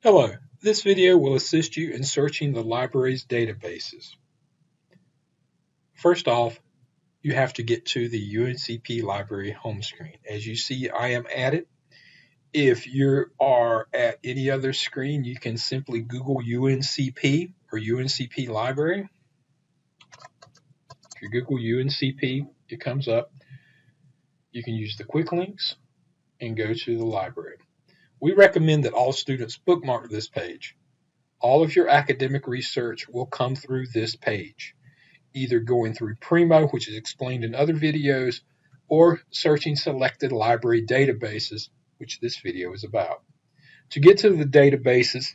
Hello, this video will assist you in searching the library's databases. First off, you have to get to the UNCP library home screen. As you see, I am at it. If you are at any other screen, you can simply Google UNCP or UNCP library. If you Google UNCP, it comes up. You can use the quick links and go to the library. We recommend that all students bookmark this page. All of your academic research will come through this page, either going through Primo, which is explained in other videos, or searching selected library databases, which this video is about. To get to the databases,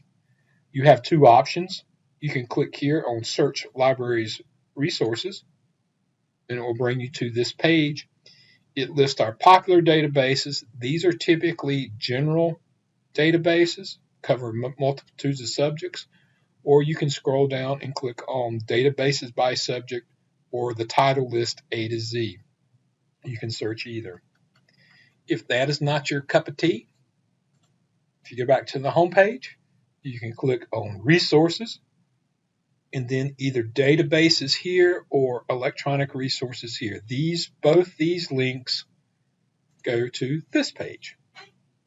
you have two options. You can click here on Search Libraries Resources, and it will bring you to this page. It lists our popular databases. These are typically general databases, cover multitudes of subjects, or you can scroll down and click on databases by subject or the title list A to Z. You can search either. If that is not your cup of tea, if you go back to the home page, you can click on resources and then either databases here or electronic resources here. Both these links go to this page.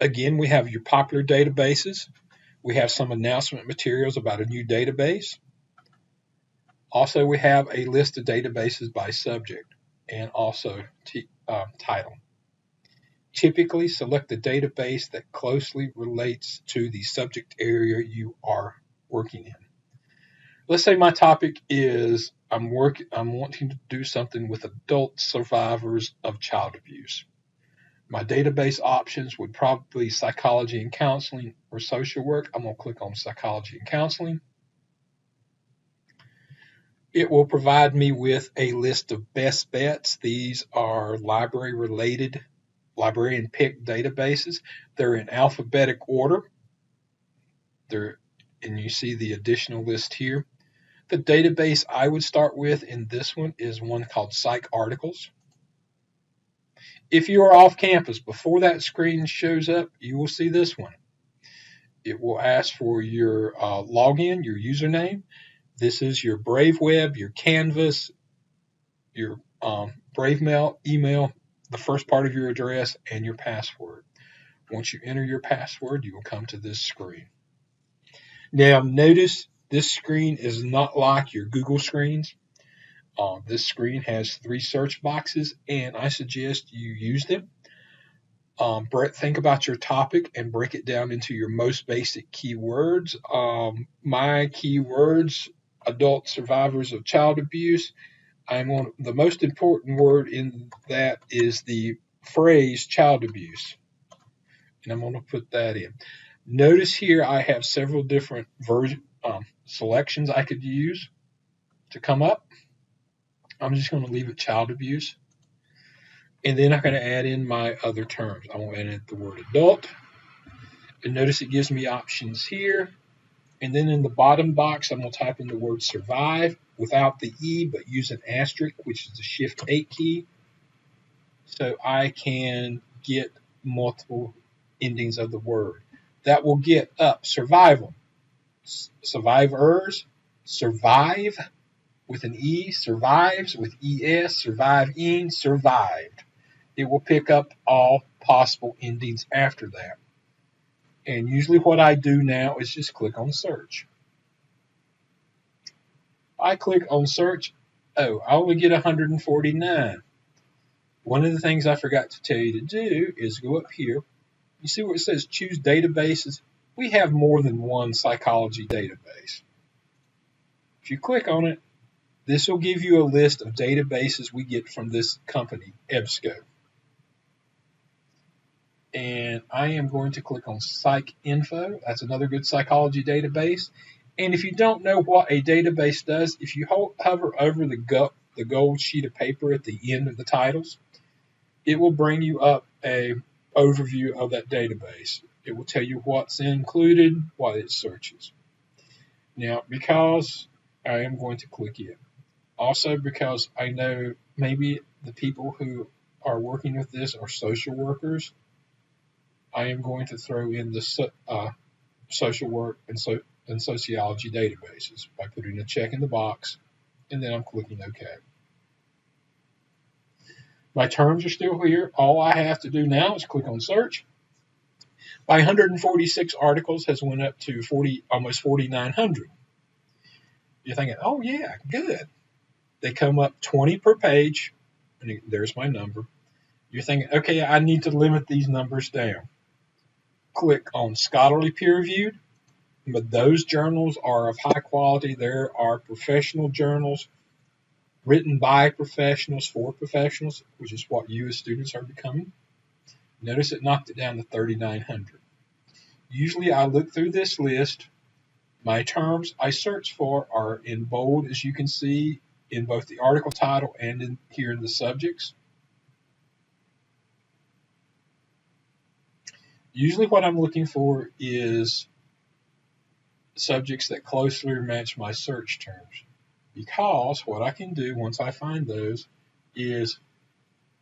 Again, we have your popular databases. We have some announcement materials about a new database. Also, we have a list of databases by subject and also title. Typically, select a database that closely relates to the subject area you are working in. Let's say my topic is I'm wanting to do something with adult survivors of child abuse. My database options would probably be psychology and counseling or social work. I'm going to click on psychology and counseling. It will provide me with a list of best bets. These are library-related, librarian-picked databases. They're in alphabetic order. And you see the additional list here. The database I would start with in this one is one called Psych Articles. If you are off campus, before that screen shows up, you will see this one. It will ask for your login, your username. This is your Brave Web, your Canvas, your Brave Mail, email, the first part of your address, and your password. Once you enter your password, you will come to this screen. Now, notice this screen is not like your Google screens. This screen has 3 search boxes, and I suggest you use them. Think about your topic and break it down into your most basic keywords. My keywords, adult survivors of child abuse. The most important word in that is the phrase child abuse. And I'm going to put that in. Notice here I have several different selections I could use to come up. I'm just going to leave it child abuse. And then I'm going to add in my other terms. I'm going to add in the word adult. And notice it gives me options here. And then in the bottom box, I'm going to type in the word survive without the E, but use an asterisk, which is the Shift 8 key. So I can get multiple endings of the word. That will get up survival, survivors, survive with an E, survives with ES, surviving, survived. It will pick up all possible endings after that. And usually what I do now is just click on search. I click on search. Oh, I only get 149. One of the things I forgot to tell you to do is go up here. You see where it says choose databases? We have more than one psychology database. If you click on it, this will give you a list of databases we get from this company, EBSCO. And I am going to click on Psych Info. That's another good psychology database. And if you don't know what a database does, if you hover over the gold sheet of paper at the end of the titles, it will bring you up an overview of that database. It will tell you what's included, what it searches. Now, because I am going to click it. Also, because I know maybe the people who are working with this are social workers, I am going to throw in the social work and sociology databases by putting a check in the box, and then I'm clicking OK. My terms are still here. All I have to do now is click on search. My 146 articles has went up to almost 4,900. You're thinking, oh yeah, good. They come up 20 per page, and there's my number. You're thinking, okay, I need to limit these numbers down. Click on scholarly peer reviewed, but those journals are of high quality. There are professional journals written by professionals for professionals, which is what you as students are becoming. Notice it knocked it down to 3,900. Usually I look through this list. My terms I search for are in bold, as you can see, in both the article title and here in the subjects. Usually what I'm looking for is subjects that closely match my search terms, because what I can do once I find those is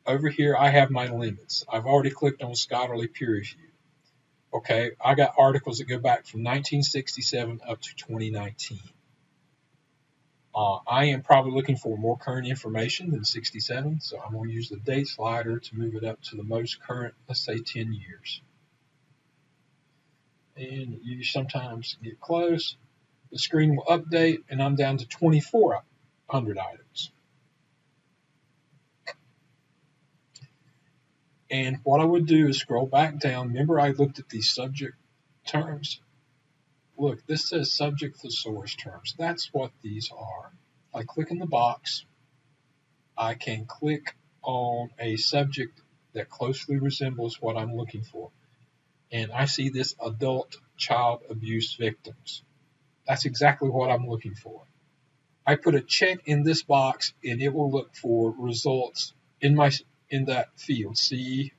over here I have my limits. I've already clicked on scholarly peer review. Okay, I got articles that go back from 1967 up to 2019. I am probably looking for more current information than 67, so I'm going to use the date slider to move it up to the most current, let's say 10 years. And you sometimes get close. The screen will update, and I'm down to 2,400 items. And what I would do is scroll back down. Remember, I looked at these subject terms. Look, this says subject thesaurus terms. That's what these are. If I click in the box, I can click on a subject that closely resembles what I'm looking for. And I see this adult child abuse victims. That's exactly what I'm looking for. I put a check in this box, and it will look for results in that field. See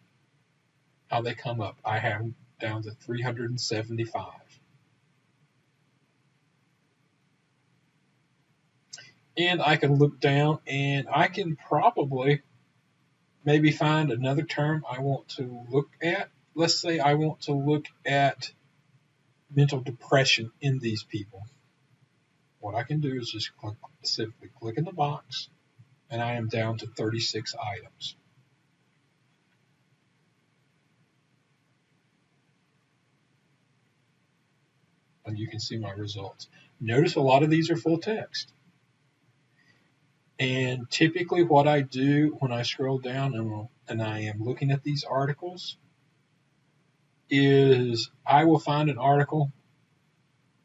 how they come up. I have them down to 375. And I can look down, and I can probably maybe find another term I want to look at. Let's say I want to look at mental depression in these people. What I can do is just simply click in the box, and I am down to 36 items. And you can see my results. Notice a lot of these are full text. And typically what I do when I scroll down and I am looking at these articles is I will find an article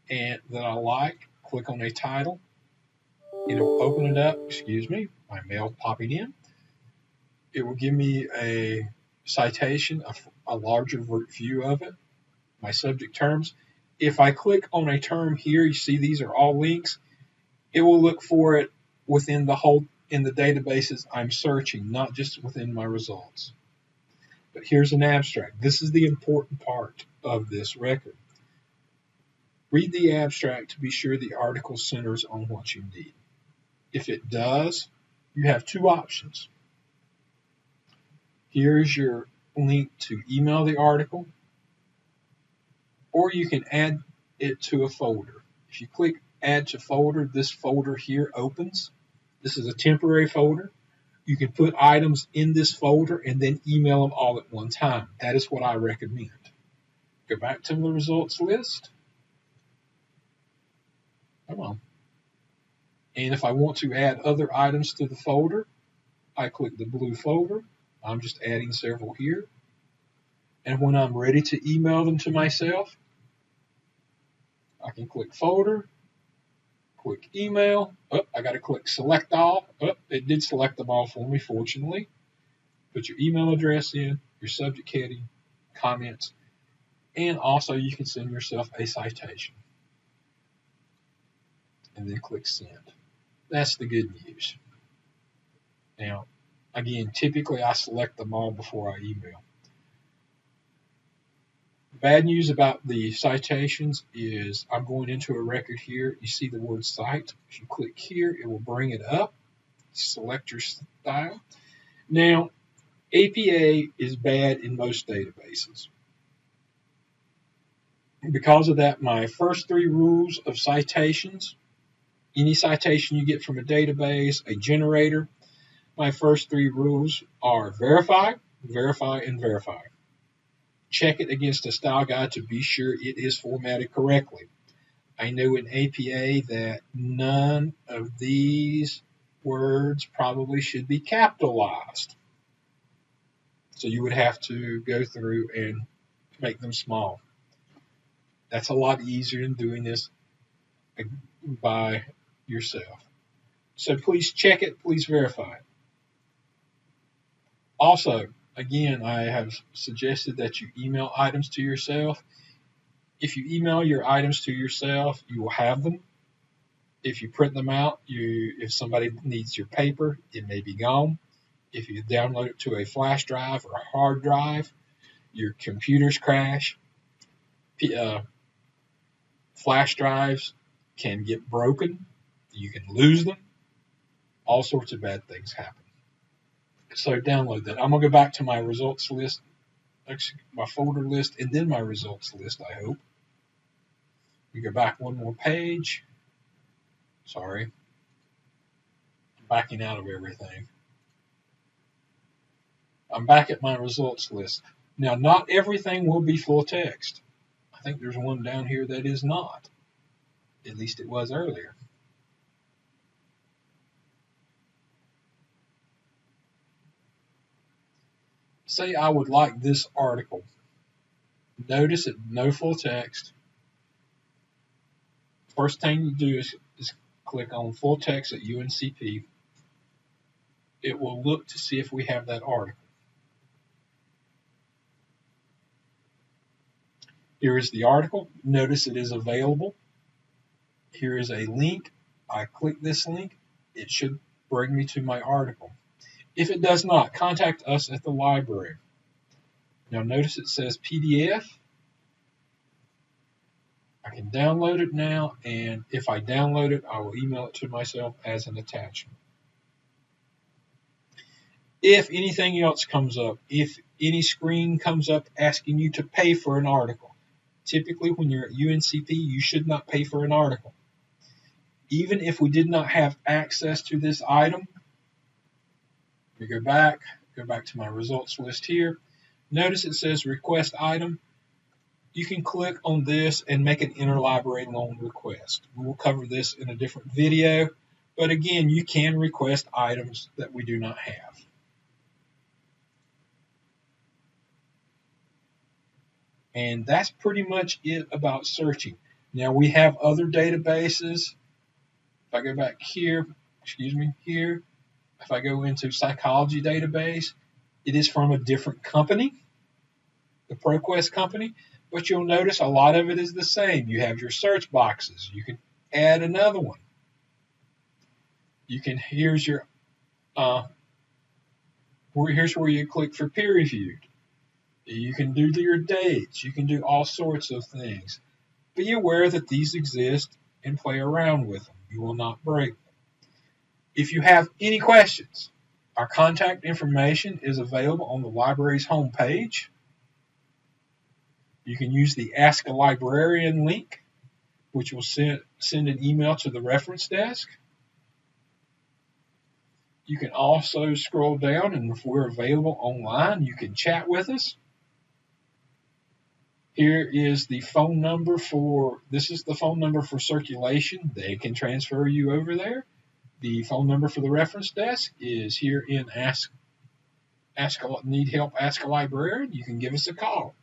that I like, click on a title, it'll open it up, excuse me, my mail popping in. It will give me a citation, a larger view of it, my subject terms. If I click on a term here, you see these are all links. It will look for it within in the databases I'm searching, not just within my results. But here's an abstract. This is the important part of this record. Read the abstract to be sure the article centers on what you need. If it does, you have two options. Here's your link to email the article, or you can add it to a folder. If you click add to folder, this folder here opens. This is a temporary folder. You can put items in this folder and then email them all at one time. That is what I recommend. Go back to the results list. Come on. And if I want to add other items to the folder, I click the blue folder. I'm just adding several here. And when I'm ready to email them to myself, I can click folder, click email. Oh, I got to click select all. Oh, it did select them all for me, fortunately. Put your email address in, your subject heading, comments, and also you can send yourself a citation. And then click send. That's the good news. Now, again, typically I select them all before I email. Bad news about the citations is I'm going into a record here. You see the word cite. If you click here, it will bring it up. Select your style. Now, APA is bad in most databases. Because of that, my first 3 rules of citations, any citation you get from a database, a generator, my first 3 rules are verify, verify, and verify. Check it against a style guide to be sure it is formatted correctly. I know in APA that none of these words probably should be capitalized. So you would have to go through and make them small. That's a lot easier than doing this by yourself. So please check it, please verify it. Also, again, I have suggested that you email items to yourself. If you email your items to yourself, you will have them. If you print them out, if somebody needs your paper, it may be gone. If you download it to a flash drive or a hard drive, your computers crash. Flash drives can get broken. You can lose them. All sorts of bad things happen. So download that. I'm going to go back to my results list, my folder list, and then my results list, I hope. We go back one more page. Sorry. Backing out of everything. I'm back at my results list. Now, not everything will be full text. I think there's one down here that is not. At least it was earlier. Say I would like this article. Notice it, no full text. First thing you do is click on full text at UNCP. It will look to see if we have that article. Here is the article. Notice it is available. Here is a link. I click this link. It should bring me to my article. If it does not, contact us at the library. Now notice it says PDF. I can download it now, and if I download it, I will email it to myself as an attachment. If anything else comes up, if any screen comes up asking you to pay for an article, typically when you're at UNCP, you should not pay for an article. Even if we did not have access to this item, we go back to my results list here. Notice it says request item. You can click on this and make an interlibrary loan request. We will cover this in a different video, but again, you can request items that we do not have. And that's pretty much it about searching. Now we have other databases. If I go back here, here, if I go into psychology database, it is from a different company, the ProQuest company, but you'll notice a lot of it is the same. You have your search boxes. You can add another one. Here's where you click for peer reviewed. You can do your dates. You can do all sorts of things. Be aware that these exist and play around with them. You will not break them. If you have any questions, our contact information is available on the library's homepage. You can use the Ask a Librarian link, which will send an email to the reference desk. You can also scroll down, and if we're available online, you can chat with us. Here is the phone number this is the phone number for circulation. They can transfer you over there. The phone number for the reference desk is here in Need Help, Ask a Librarian. You can give us a call.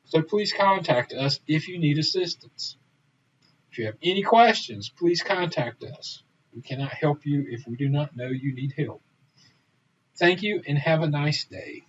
So please contact us if you need assistance. If you have any questions, please contact us. We cannot help you if we do not know you need help. Thank you and have a nice day.